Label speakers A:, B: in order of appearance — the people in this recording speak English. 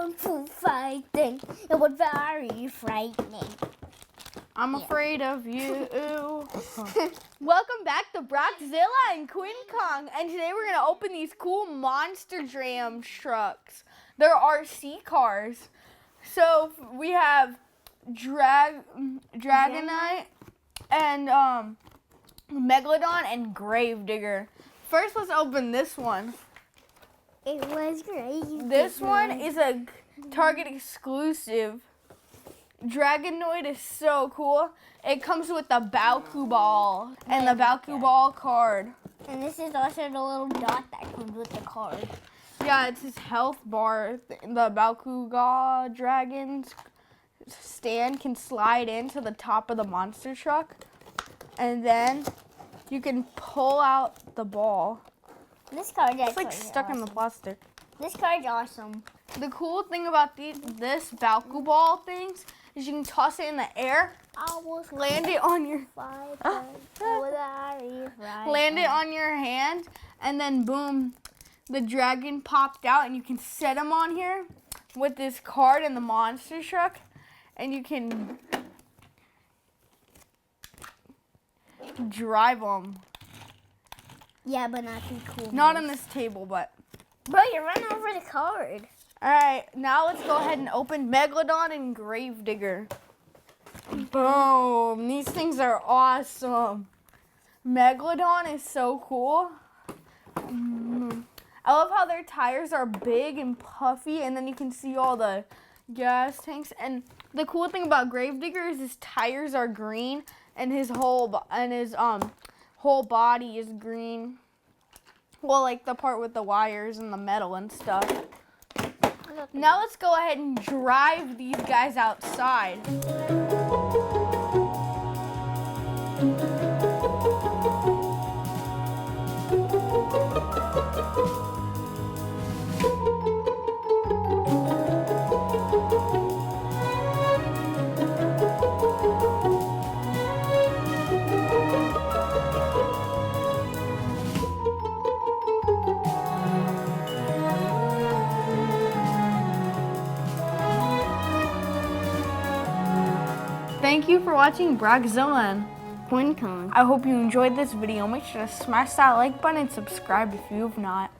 A: kung fu fighting. It was very frightening.
B: I'm afraid of you. Welcome back to Brockzilla and Queen Kong, and today we're gonna open these cool Monster Jam trucks. They're RC cars. So we have Dragonoid and Megalodon and Diggar. First, let's open this one.
A: It was great.
B: This one is a Target exclusive. Dragonoid is so cool. It comes with the Bakugan ball and the Bakugan ball card.
A: And this is also the little dot that comes with the card.
B: Yeah, it's his health bar. The Bakugan Dragon's stand can slide into the top of the monster truck. And then you can pull out the ball.
A: This card is
B: It's like stuck in the plastic.
A: This card's awesome.
B: The cool thing about this Bakugan ball things is you can toss it in the air, land it on your hand, and then boom, the dragon popped out, and you can set him on here with this card and the monster truck, and you can drive them.
A: Yeah, but not too cool.
B: Not on this table, but.
A: Bro, you're running over the card.
B: All right, now let's go ahead and open Megalodon and Diggar. Boom, these things are awesome. Megalodon is so cool. I love how their tires are big and puffy, and then you can see all the gas tanks. And the cool thing about Diggar is his tires are green, and his whole body is green. Well, like the part with the wires and the metal and stuff. Now let's go ahead and drive these guys outside. Thank you for watching Brockzilla and
A: Queen Kong.
B: I hope you enjoyed this video. Make sure to smash that like button and subscribe if you have not.